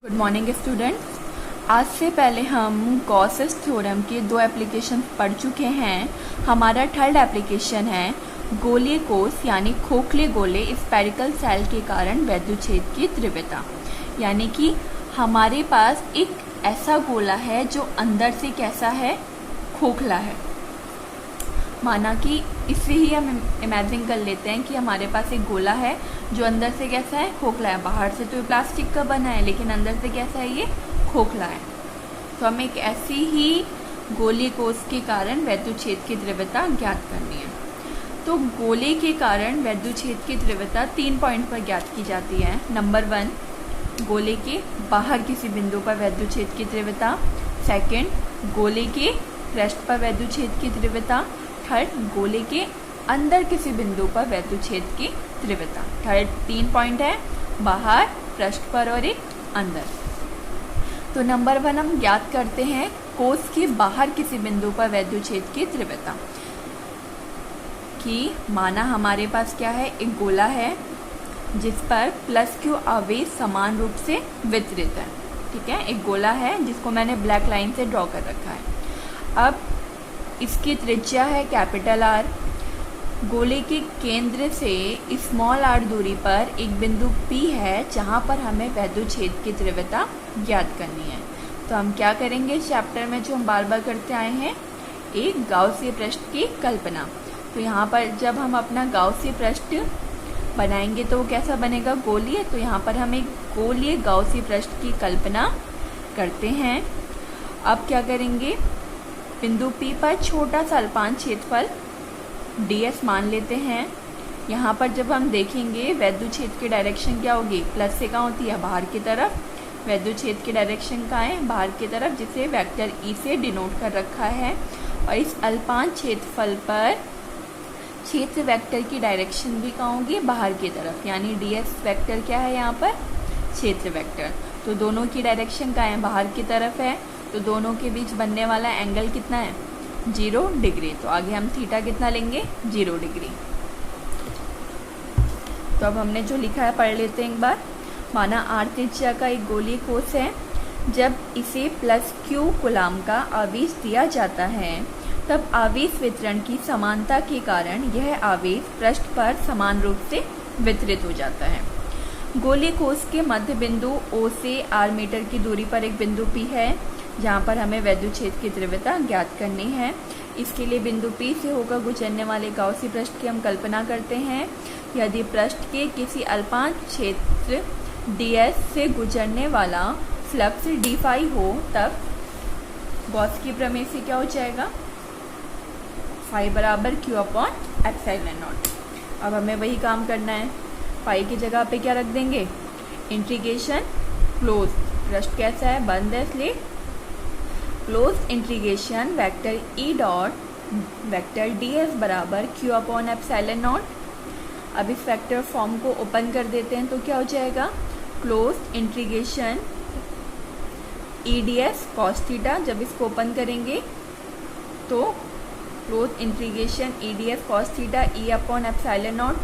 Good morning students. आज से पहले हम गॉसेस थ्योरम के 2 एप्लीकेशन पढ़ चुके हैं। हमारा थर्ड एप्लीकेशन है गोलीय कोष यानी खोखले गोले स्फेरिकल सेल के कारण वैद्युच्छेद की तीव्रता। यानी कि हमारे पास एक ऐसा गोला है जो अंदर से कैसा है, खोखला है। माना कि इससे ही हम इमेजिन कर लेते हैं कि हमारे पास एक गोला है जो अंदर से कैसा है, खोखला है। बाहर से तो ये प्लास्टिक का बना है लेकिन अंदर से कैसा है, ये खोखला है। तो हमें एक ऐसी ही गोलीय कोष के कारण वैद्युच्छेद की तीव्रता ज्ञात करनी है। तो गोले के कारण वैद्युच्छेद की तीव्रता 3 पॉइंट पर ज्ञात की जाती है। नंबर 1, गोले के बाहर किसी बिंदु पर वैद्युच्छेद की तीव्रता। सेकंड, गोले के पृष्ठ पर वैद्युच्छेद की तीव्रता। थर्ड, गोले के अंदर किसी बिंदु पर वैद्युच्छेद की तीव्रता। थर्ड 3 पॉइंट है, बाहर, पृष्ठ पर और एक अंदर। तो नंबर 1 हम ज्ञात करते हैं कोष के बाहर किसी बिंदु पर वैद्युच्छेद की तीव्रता कि माना हमारे पास क्या है, एक गोला है जिस पर प्लस क्यू आवेश समान रूप से वितरित है। ठीक है, एक गोला है जिसको मैंने ब्लैक लाइन से ड्रॉ कर रखा है। अब इसकी त्रिज्या है कैपिटल आर। गोले के केंद्र से स्मॉल आर दूरी पर एक बिंदु पी है जहां पर हमें वैद्युच्छेद की तीव्रता ज्ञात करनी है। तो हम क्या करेंगे, चैप्टर में जो हम बार बार करते आए हैं, एक गाउसीय पृष्ठ की कल्पना। तो यहाँ पर जब हम अपना गाउसीय पृष्ठ बनाएंगे तो वो कैसा बनेगा, गोलीय। तो यहाँ पर हम एक गोलीय गाउसीय पृष्ठ की कल्पना करते हैं। अब क्या करेंगे, बिंदु P पर छोटा सा अल्पांश क्षेत्रफल ds मान लेते हैं। यहाँ पर जब हम देखेंगे वैद्युच्छेद की डायरेक्शन क्या होगी, प्लस से कहाँ होती है, बाहर की तरफ। वैद्युच्छेद की डायरेक्शन कहाँ है, बाहर की तरफ, जिसे वेक्टर E से डिनोट कर रखा है। और इस अल्पांश क्षेत्रफल पर क्षेत्र वेक्टर की डायरेक्शन भी कहाँ होगी, बाहर की तरफ। यानी ds वेक्टर क्या है यहाँ पर, क्षेत्र वेक्टर। तो दोनों की डायरेक्शन कहाँ है, बाहर की तरफ है। तो दोनों के बीच बनने वाला एंगल कितना है, 0 डिग्री। तो आगे हम थीटा कितना लेंगे, 0 डिग्री। तो अब हमने जो लिखा है पढ़ लेते हैं एक बार। माना आर त्रिज्या का एक गोलीय कोष है। जब इसे प्लस क्यू कूलाम का आवेश दिया जाता है तब आवेश वितरण की समानता के कारण यह आवेश पृष्ठ पर समान रूप से वितरित हो जाता है। गोलीय कोष के मध्य बिंदु O से R मीटर की दूरी पर एक बिंदु P है जहाँ पर हमें वैद्युच्छेद की तीव्रता ज्ञात करनी है। इसके लिए बिंदु P से होकर गुजरने वाले गाउसी पृष्ठ की हम कल्पना करते हैं। यदि पृष्ठ के किसी अल्पांश क्षेत्र ds से गुजरने वाला फ्लक्स d फाई हो तब गॉस की प्रमेय से क्या हो जाएगा, फाई बराबर q अपॉन एप्सिलॉन नॉट। अब हमें वही काम करना है, फाई की जगह पे क्या रख देंगे, इंटीग्रेशन क्लोज, पृष्ठ कैसा है, बंद है, इसलिए close integration vector E dot vector ds बराबर q अपॉन एप्सिलॉन नॉट। अब इस वेक्टर फॉर्म को ओपन कर देते हैं तो क्या हो जाएगा, क्लोज इंटीग्रेशन ई ds कॉस थीटा। जब इसको ओपन करेंगे तो close integration E ds cos theta E upon epsilon not.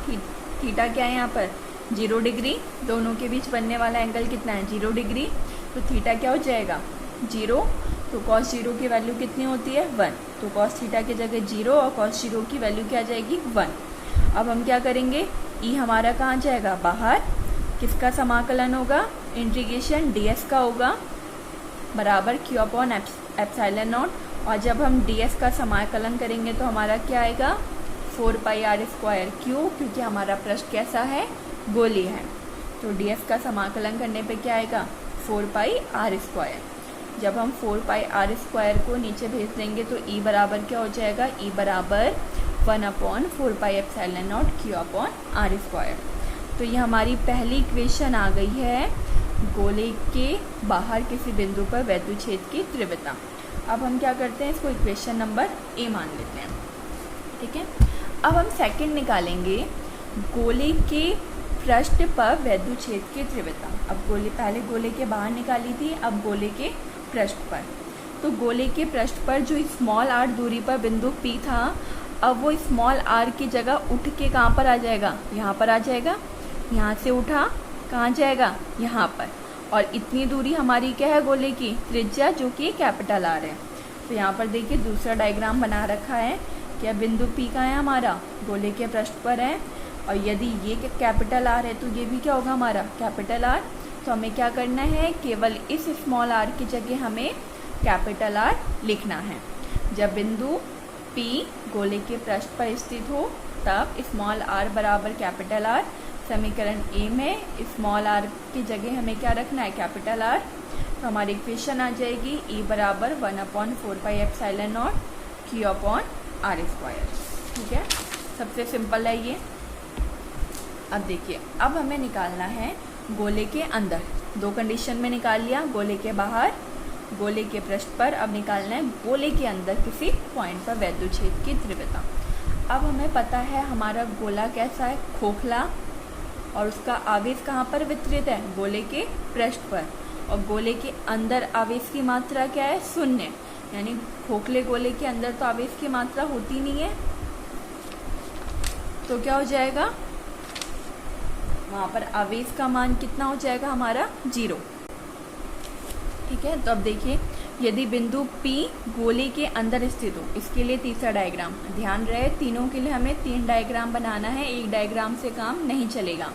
Theta क्या है यहाँ पर, 0 डिग्री। दोनों के बीच बनने वाला एंगल कितना है, 0 डिग्री। तो थीटा क्या हो जाएगा, 0। तो cos 0 की वैल्यू कितनी होती है, 1। तो cos थीटा की जगह 0 और cos 0 की वैल्यू क्या आ जाएगी, 1। अब हम क्या करेंगे, E हमारा कहाँ जाएगा, बाहर। किसका समाकलन होगा, इंटीग्रेशन ds का होगा बराबर q अपॉन एप्सिलॉन नॉट। और जब हम ds का समाकलन करेंगे तो हमारा क्या आएगा, 4 पाई r स्क्वायर। क्यों, क्योंकि हमारा पृष्ठ कैसा है, गोलीय है। तो ds का समाकलन करने पे क्या आएगा, 4 पाई r स्क्वायर। जब हम 4 पाई r स्क्वायर को नीचे भेज देंगे तो E बराबर क्या हो जाएगा, E बराबर 1 upon 4 pi epsilon not q upon r square. तो ये हमारी पहली इक्वेशन आ गई है गोले के बाहर किसी बिंदु पर वैद्युच्छेद की तीव्रता। अब हम क्या करते हैं, इसको इक्वेशन नंबर A मान लेते हैं। ठीक है, अब हम सेकंड निकालेंगे गोले के पृष्ठ पर वैद्युच्छेद की तीव्रता। अब पहले गोले के बाहर निकाली थी, अब गोले के पृष्ठ पर। तो गोले के पृष्ठ पर जो स्मॉल r दूरी पर बिंदु P था, अब वो स्मॉल r की जगह उठ के कहाँ पर आ जाएगा, यहाँ पर आ जाएगा। यहाँ से उठा कहाँ जाएगा, यहाँ पर। और इतनी दूरी हमारी क्या है गोले की त्रिज्या, जो कि कैपिटल आर है। तो यहाँ पर देखिए दूसरा डायग्राम बना रखा है। क्या बिंदु पी का है हमारा गोले के पृष्ठ पर है, और यदि ये कैपिटल आर है तो ये भी क्या होगा हमारा कैपिटल आर। तो हमें क्या करना है, केवल इस स्मॉल आर की जगह हमें कैपिटल आर लिखना है। जब बिंदु पी गोले के पृष्ठ पर स्थित हो तब स्मॉल आर बराबर कैपिटल आर। समीकरण ए में स्मॉल आर की जगह हमें क्या रखना है कैपिटल आर। तो हमारी इक्वेशन आ जाएगी ई बराबर 1/4πε0 Q/r²। ठीक है, सबसे सिंपल है ये। अब देखिए, अब हमें निकालना है गोले के अंदर। दो कंडीशन में निकाल लिया, गोले के बाहर, गोले के पृष्ठ पर। अब निकालना है गोले के अंदर किसी पॉइंट पर वैद्युच्छेद की तीव्रता। अब हमें पता है हमारा गोला कैसा है, खोखला, और उसका आवेश कहाँ पर वितरित है, गोले के पृष्ठ पर। और गोले के अंदर आवेश की मात्रा क्या है, शून्य। यानी खोखले गोले के अंदर तो आवेश की मात्रा होती नहीं है, तो क्या हो जाएगा वहाँ पर आवेश का मान कितना हो जाएगा हमारा 0। ठीक है, तो अब देखिए यदि बिंदु P गोले के अंदर स्थित हो, इसके लिए तीसरा डायग्राम। ध्यान रहे तीनों के लिए हमें 3 डायग्राम बनाना है, एक डायग्राम से काम नहीं चलेगा।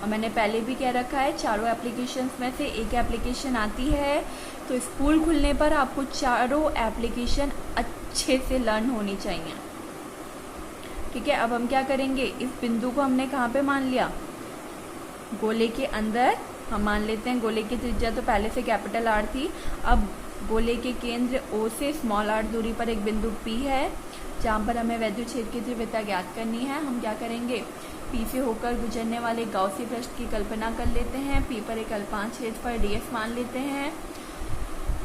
और मैंने पहले भी कह रखा है चारों एप्लीकेशंस में से एक एप्लीकेशन आती है, तो स्कूल खुलने पर आपको चारों एप्लीकेशन अच्छे से लर्न होनी चाहिए। ठीक है, अब हम क्या करेंगे, इस बिंदु को हमने कहाँ पे मान लिया, गोले के अंदर। हम मान लेते हैं गोले की त्रिज्या तो पहले से कैपिटल आर थी। अब गोले के केंद्र ओ से स्मॉल आर दूरी पर एक बिंदु पी है, जहाँ पर हमें वैद्युच्छेद की तीव्रता ज्ञात करनी है। हम क्या करेंगे, पी से होकर गुजरने वाले गाउसी पृष्ठ की कल्पना कर लेते हैं। पी पर एक अल्पांश छेद पर डीएस मान लेते हैं।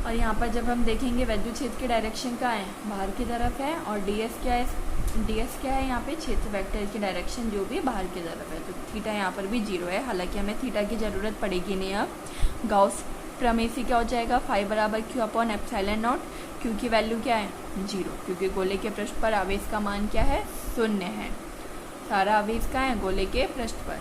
और यहाँ पर जब हम देखेंगे वैद्युच्छेद की डायरेक्शन का है, बाहर की तरफ है, और डीएस क्या है, डीएस क्या है यहाँ पे क्षेत्र वेक्टर की डायरेक्शन जो भी बाहर की तरफ है। तो थीटा यहाँ पर भी 0 है, हालांकि हमें थीटा की ज़रूरत पड़ेगी नहीं। अब गॉस प्रमेय से क्या हो जाएगा, फाई बराबर Q/ε0। क्यू की वैल्यू क्या है 0, क्योंकि गोले के पृष्ठ पर आवेश का मान क्या है, शून्य है। सारा आवेश का है गोले के पृष्ठ पर।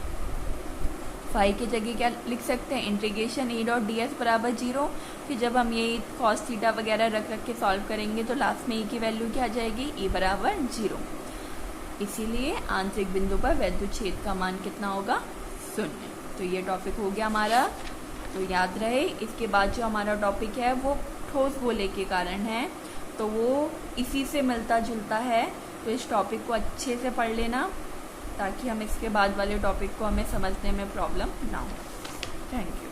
फाई की जगह क्या लिख सकते हैं, integration E dot D S बराबर 0। फिर जब हम ये कॉस थीटा वगैरह रख के सॉल्व करेंगे तो लास्ट में E की वैल्यू क्या आ जाएगी, E बराबर 0। इसीलिए आंतरिक बिंदु पर वैद्युच्छेद का मान कितना होगा, 0। तो ये टॉपिक हो गया हमारा। तो याद रहे, इसके बाद जो हमारा टॉपिक है वो ठोस गोले के कारण है, तो वो इसी से मिलता जुलता है। तो इस टॉपिक को अच्छे से पढ़ लेना, ताकि हम इसके बाद वाले टॉपिक को हमें समझने में प्रॉब्लम ना हो। Thank you.